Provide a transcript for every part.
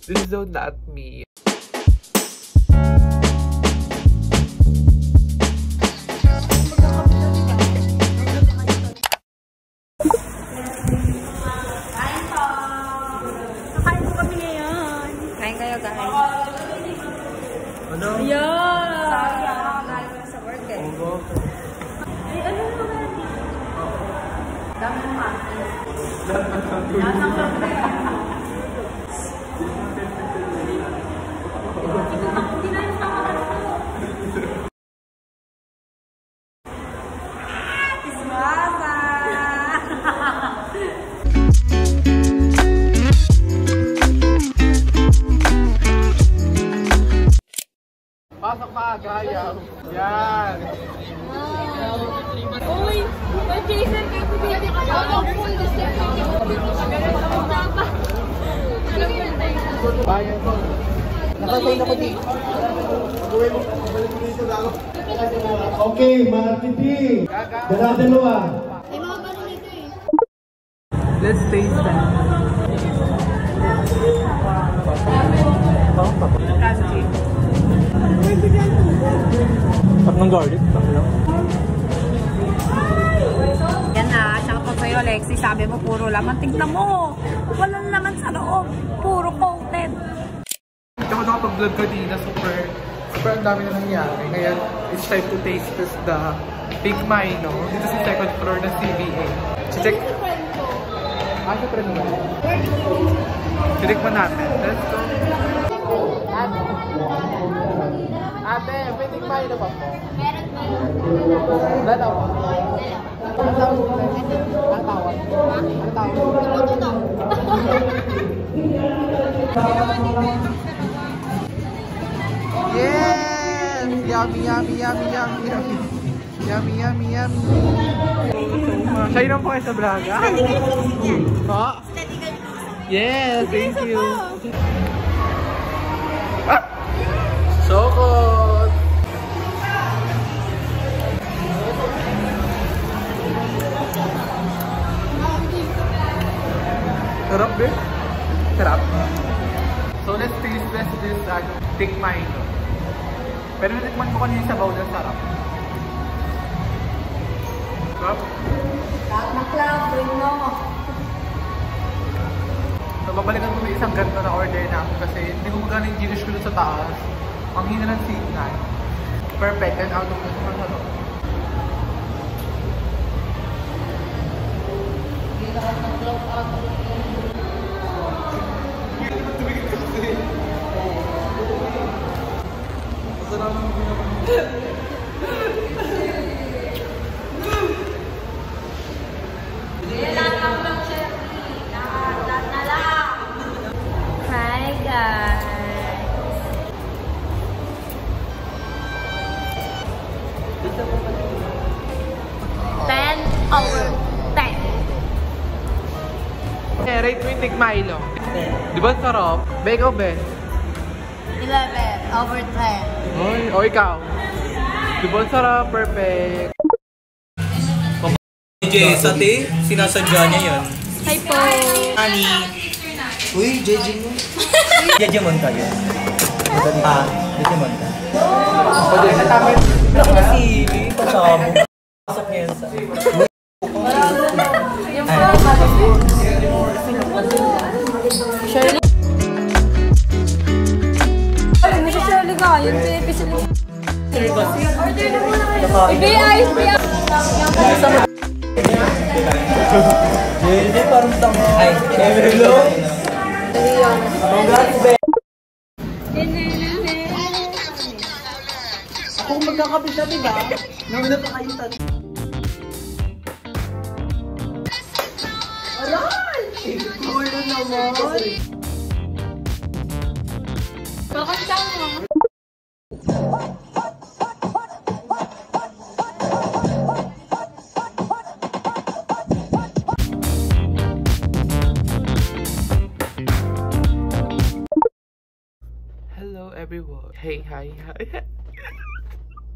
This is so not me. Ano? Yeah! Sayang. Sa work eh. Ay, ano naman? Dami ng mati. Hindi na yung tamakas ko. Ismasa! Pasok pa, gaya. Yan. Uy! May Jason kayo po din. Ako full Bayan ko. Nakasay na ko dito. Okay, mga tipi. Dalawa. Let's taste that. Tap ng garlic, tap lang. Yan na, tsaka pa sa'yo Alexi, sabi mo puro laman. Tignan mo! Walang laman sa loob. Puro coated. Hindi ako nakapag-vlog kanina, super ang dami na nangyari. Ngayon, it's time to taste this the Big Mino. Dito sa second floor ng CBA. Check. Sa friend mo. Check mo natin. Let's go. Ate, may Big Mino pa po? Meron pa. Dalawa. Ang tawag mo? Ang tawag? Ang tawag? Yes! Yummy, yummy, yummy, yummy, yummy. Yummy, yummy, yummy. Siya yun ang po kayo sa Braga? Ha? Yes, thank you. Ah! Sokot! Sarap din. Sarap. So let's taste this Big Mino. Pero natikman ko kanina sa bowl ng sarap. Sarap. Lahat na club, bring mo. So babalikan ko may isang ganito na order na ako kasi hindi ko magana yung Genius ko sa taas. Ang hina ng signal. Perfect and out of the masarap. Hindi na ako nag-clock out. Hi guys! 10 over 10. Rate mo yung Big Milo. Di ba sarap? Be, ikaw be? 11 over 10. Oy, o ikaw? Di ba sarap? Perfect. Sati, sinasadya niya yan. Hi po! Ani. Uy, JJ mo. Jejemon kayo. Ah, Jejemon ka. Pwede na tama yun. Ako na sili. Pasama. Pasok niya yan sa... Shirley? Ay, hindi si Shirley ka. Yun si Episode. Order na muna kayo. Ibe-ayos mo yan. JJ, parang tama. Ay, hello. Congrats, be. Kung magkakapit na, diba? Nauna pa kayo tayo. Aray! Gulo naman! Bakit tama? Hello everyone. Hey, hi, hi.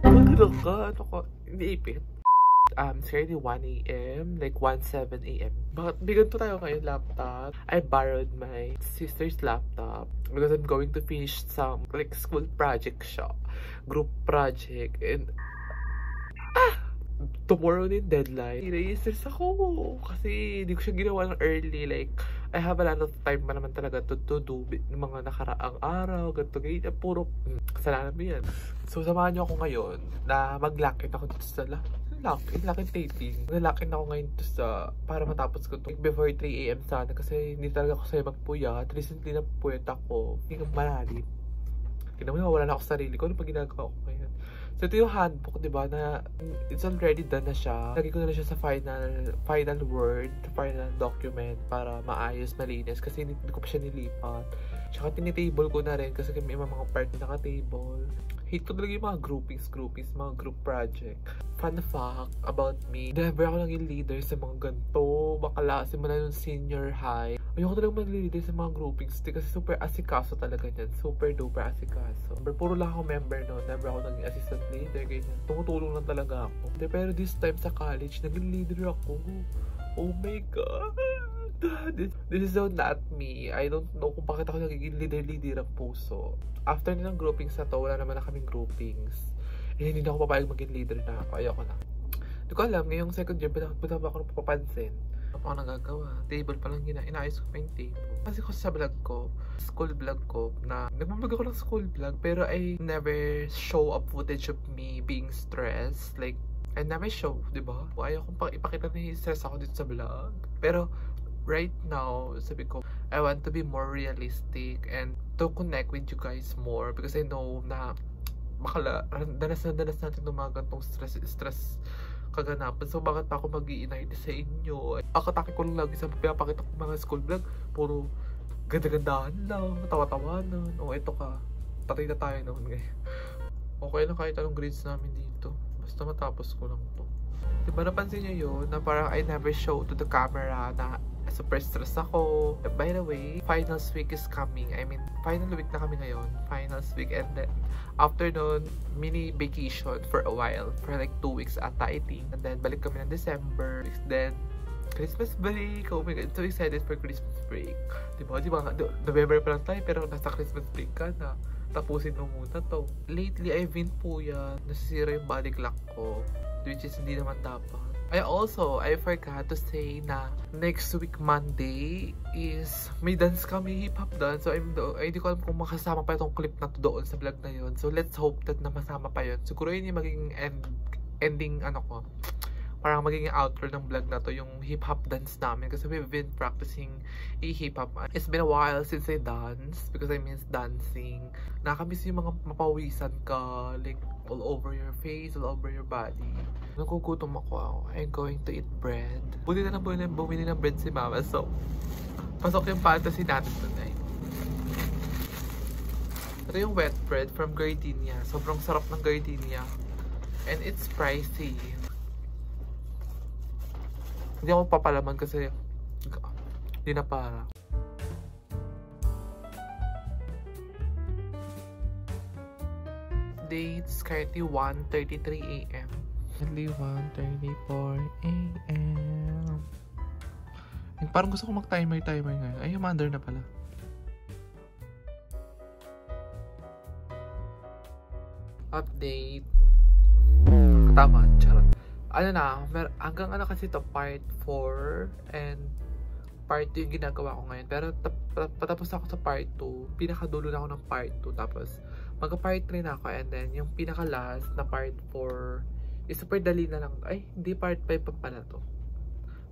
Magano ka? Ano ka? Hindi ipit. it's already 1 a.m. Like 1:07 a.m. But bigyan to tayo ngayon laptop. I borrowed my sister's laptop because I'm going to finish some like school project siya. Group project. And tomorrow din deadline. Nai-stress ako kasi hindi ko siya ginawa ng early. Like, I have a lot of time pa naman talaga to do mga nakaraang araw, ganito, ganyan. Puro kasalanan mo yan. So, samahan niyo ako ngayon na mag-lock-in ako dito sa lock-in taping. Nag-lock-in ako ngayon dito sa para matapos ko to before 3 a.m. sana kasi hindi talaga ako sa'yo magpuyat. Recently na puyat ako. Hindi ka malalim. Tignan mo, wala na ako sa sarili ko. Ano pa ginagawa ko ngayon? So, ito yung handbook, diba, na it's already done na siya. Lagi ko na siya sa final word, final document para maayos, malinis. Kasi hindi ko pa siya nilipat. Tsaka tinitable ko na rin kasi may mga part na naka-table. Hate ko talaga yung mga groupings, mga group project. Fun fact about me, never ako naging leader sa mga ganito. Bakala, simula nung senior high. Ayoko talaga mag-leader sa mga groupings kasi super asikaso talaga yan. Super duper asikaso. Puro lang ako member no. Never ako naging assistant leader, ganyan. Tumutulong lang talaga ako. Pero this time sa college, naging leader ako. Oh my god! This is so not me. I don't know kung bakit ako nagiging leader ang puso. After nilang groupings na to, wala naman na kaming groupings. Eh, hindi na ako papayag maging leader na ako. Ayoko na. Hindi ko alam, ngayong second year, ba't ba ako napapansin? Ano ako nagagawa? Table pa lang inaayos ko pa yung table. Kasi ko sa vlog ko, school vlog ko, na nagmablog ako ng school vlog, pero I never show a footage of me being stressed. Like, I never show, diba? Ayaw kong pang ipakita na yung stress ako dito sa vlog. Pero, right now, sabi ko, I want to be more realistic and to connect with you guys more because I know na bakala, danas natin ng mga gantong stress kaganapan. So, bakit pa ako mag-i-inite sa inyo? Akatake ko lang lagi sa pinapakita ko mga school vlog. Puro ganda-gandahan lang, tawa-tawanan. O, eto ka. Patay na tayo noon ngayon. Okay lang kahit anong grades namin dito. Basta matapos ko lang to. Diba napansin nyo yun? Na parang I never show to the camera na super stress ako. By the way, finals week is coming. I mean, final week na kami ngayon. Finals week. And then, after nun, mini vacation for a while. For like 2 weeks ata, I think. And then, balik kami ng December. Then, Christmas break. Oh my God, so excited for Christmas break. Diba? November pa lang tayo, pero nasa Christmas break ka na. Tapusin mo muna to. Lately, I've been puyat. Nasisira yung body clock ko. Which is hindi naman dapat. I forgot to say na next week Monday is may dance kami, hip-hop dance. So, hindi ko alam kung makasama pa itong clip na to doon sa vlog na yun. So, let's hope that na masama pa yun. Siguro yun yung magiging ending, parang magiging outro ng vlog na to, yung hip-hop dance namin. Kasi we've been practicing hip-hop. It's been a while since I dance because I miss dancing. Nakamiss yung mga mapawisan ka, like, all over your face, all over your body. Nagugutom ako. I'm going to eat bread. Buti na lang bumili ng bread si Mama. So, pasok yung fantasy natin tonight. Ito yung wet bread from Gardenia. Sobrang sarap ng Gardenia. And it's pricey. Hindi ako papalaman kasi hindi na para. It's currently 1:33 a.m. Currently 1:34 a.m. Parang gusto ko mag-timer ngayon. Ay, umandar na pala. Update. Tama, charot. Ano na, hanggang ano kasi to part 4 and part 2 yung ginagawa ko ngayon. Pero patapos ako sa part 2, pinakadulo na ako ng part 2. Tapos, mag-part 3 na ako. And then, yung pinaka-last na part 4 is super dali na lang. Ay, hindi part 5 pa pala to.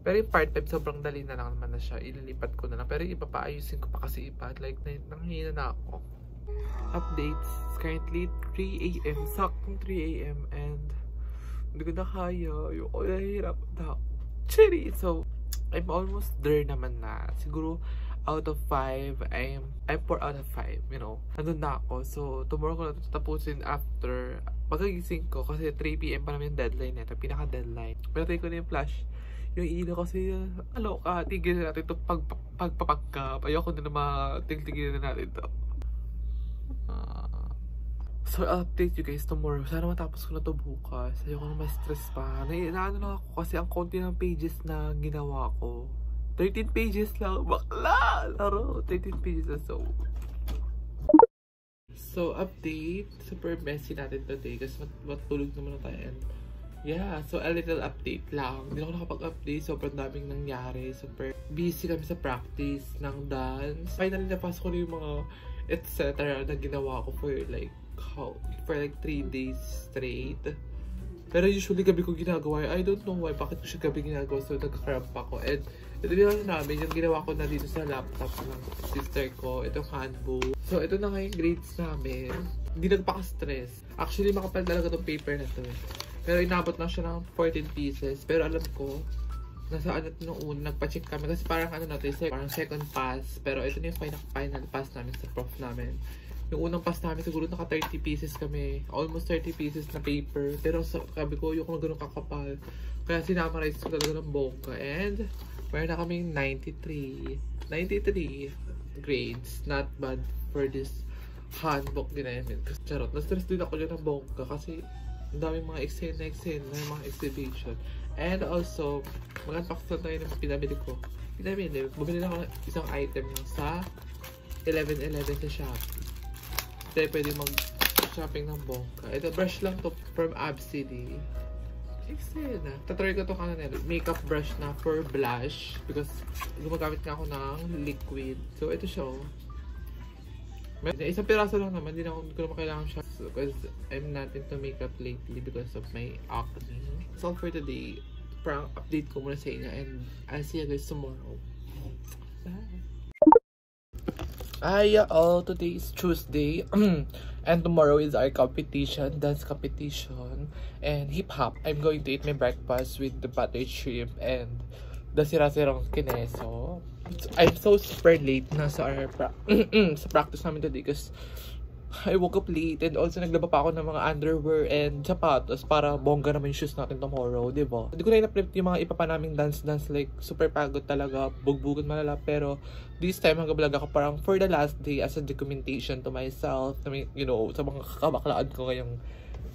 Pero yung part 5, sobrang dali na lang naman na siya. Ililipat ko na lang. Pero iba pa, ayusin ko pa kasi iba. Like, nanghihina na ako. Updates. Currently, 3 a.m. Saktong 3 a.m. And, hindi ko na kaya. Yung nahihirap na. Cherry! So, I'm almost there naman na. Siguro, out of 5, I'm 4 out of 5, you know. Nandun na ako. So, tomorrow ko na tatapusin after pagkagising ko. Kasi 3 p.m. pa namin yung deadline nito. Pinaka-deadline. Pinatay ko na yung flash. Yung ilaw kasi, aloka, tigil na natin ito pagpapagkap. Ayoko na tigil na natin ito. So, I'll update you guys tomorrow. Sana matapos ko na to bukas. Ayoko na ma-stress pa. Naano lang ako kasi ang konti ng pages na ginawa ko. 13 pages lang. Bakla! Laro! 13 pages na So, update. Super messy natin today kasi matulog naman na tayo. And yeah, so a little update lang. Hindi ako nakapag-update. Sobrang daming nangyari. Super busy kami sa practice ng dance. Finally, napasok ko na yung mga etc. na ginawa ko for like 3 days straight. Pero usually gabi ko ginagawa. I don't know why. Bakit ko siya gabi ginagawa? So, nagka-cramp ako. And ito din namin, yung ginawa ko na dito sa laptop ng sister ko. Itong handbook. So, ito na nga yung grades namin. Hindi nagpaka-stress. Actually, makapal talaga itong paper na to. Pero inabot na siya ng 14 pieces. Pero alam ko, nasa ano nung una, nagpa-check kami. Kasi parang ano natin, parang second pass. Pero ito na yung final pass namin sa prof namin. Yung unang pass namin, siguro naka 30 pieces kami. Almost 30 pieces na paper. Pero sabi ko, yung kung gano'ng kakapal. Kaya sinamarize ko talaga ng bongga. And meron na kaming 93 grades. Not bad for this handbook ginamit. Charot, na-stress din ako dyan ng bongga. Kasi ang daming mga exam na mga exhibition. And also, mag-unbox na tayo ng pinabili ko. Bumili na ako ng isang item sa 11/11 sa Shopee. Tayo pwede mag-shopping ng bongga. Ito, brush lang to from Absidy. Excellent na. Tatry ko to makeup brush na for blush. Because gumagamit nga ako ng liquid. So, ito siya. Isang piraso lang naman. Hindi ko naman kailangan siya. Because I'm not into makeup lately because of my acne. That's all for today. Parang update ko muna sa inyo. And I'll see you guys tomorrow. Bye! Today is Tuesday and tomorrow is our competition, dance competition and hip-hop. I'm going to eat my breakfast with the buttered shrimp and the sira-sirang kineso. I'm so super late na sa sa practice namin today because I woke up late and also naglaba pa ako ng mga underwear and sapatos para bongga naman yung shoes natin tomorrow, diba? Hindi ko na in-upload yung mga ipa pa naming dance like super pagod talaga, bugbugan malala, pero this time hanggang vlog ako parang for the last day as a documentation to myself, you know, sa mga kakabaklaan ko ngayong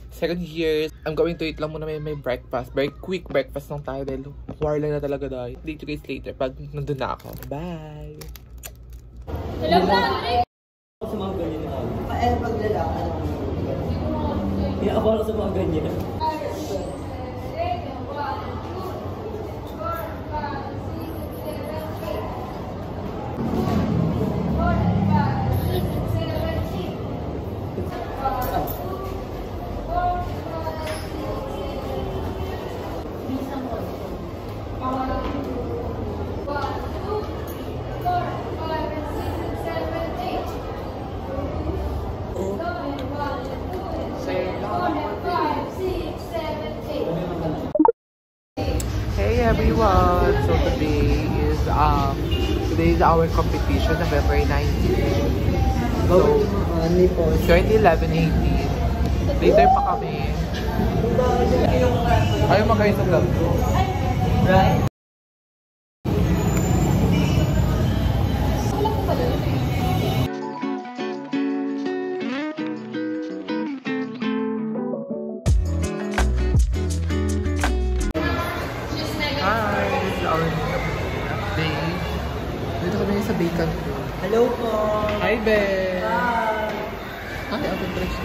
second year. I'm going to eat lang muna may breakfast, very quick breakfast lang tayo dahil war lang na talaga dahil. Date you guys later pag nandun na ako. Bye! Hello, Andre! Sa mga ganyan na pag lalaki ako sa mga ganyan. Hey everyone! So today is our competition, November 19. So 2011-18. Later pa kami. Ayaw mag-guys sa vlog. Right? Dito kami sa bacon ko. Hello po! Hi, Be! Hi! Ay, open fresh.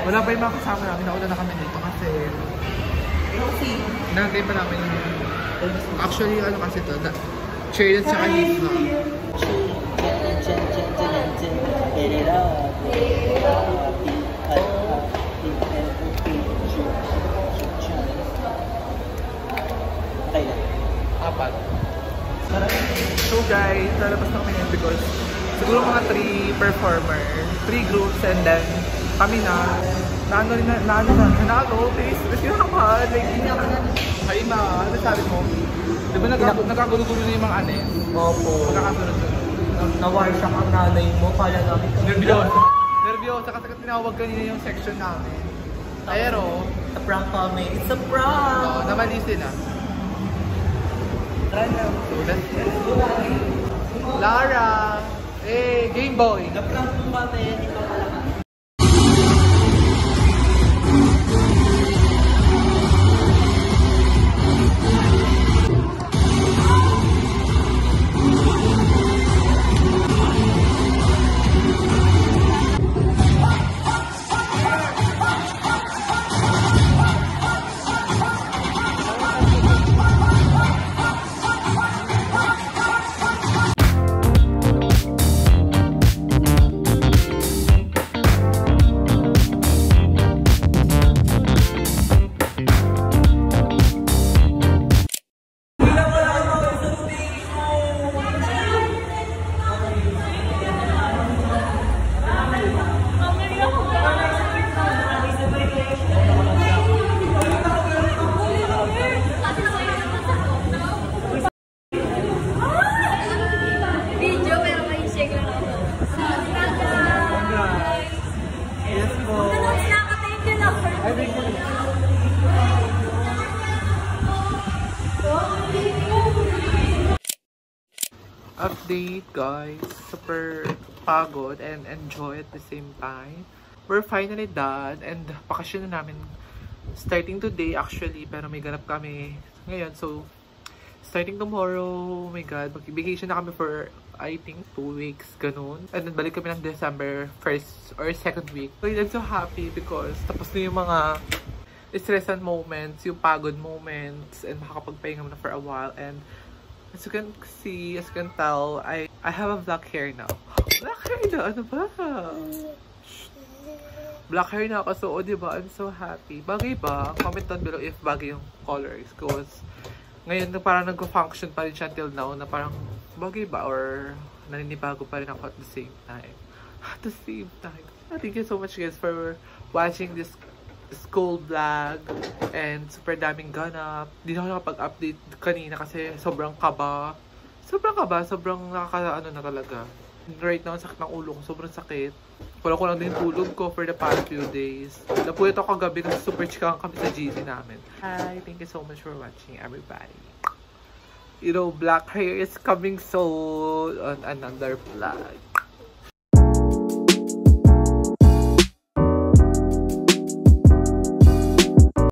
Wala pa yung mga kasama namin. Nauna na kami dito kasi nagay pa namin actually, ano kasi ito, chair sa kanina. Apat. So guys, lalabas na kami ngayon because siguro mga 3 performer, 3 groups, and then kami please naman, like, ay ma, ano sabi mo? Di ba nagkagulo-gulo na yung mga ane? Opo. Nawar siya kang nanay mo, kala namin. Nervyosa kasi tinawag kanina yung section namin. Pero, a prank kami. It's a prank! Oo, namali sila. Random. So, let's get Lara! Hey, Game Boy! Na-prank mo kami, hindi pa pala. update, guys. Super pagod and enjoy at the same time. We're finally done and bakasyon na namin starting today actually, pero may ganap kami ngayon. So, starting tomorrow, oh my god, mag-vacation na kami for I think 2 weeks, ganun. And then balik kami ng December 1st or 2nd week. So, I'm so happy because tapos na yung mga stressan moments, yung pagod moments, and makakapagpahinga mo na for a while. And as you can see, as you can tell, I have a black hair now. Black hair na? Ano ba? Black hair na ako. So, oh, diba? I'm so happy. Bagay ba? Comment down below if bagay yung colors. Because ngayon na parang nag-function pa rin siya until now na parang bagay ba? Or naninibago pa rin ako at the same time. At the same time. Thank you so much guys for watching this school vlog. And super daming ganap. Hindi na ako nakapag-update kanina kasi sobrang kaba. Sobrang nakaka-ano na talaga. Right now, sakit ng ulo ko. Sobrang sakit. Wala ko lang din tulog ko for the past few days. Napuyat ako kagabi kasi super chikahan kami sa GC namin. Hi, thank you so much for watching everybody. You know, black hair is coming soon on another vlog.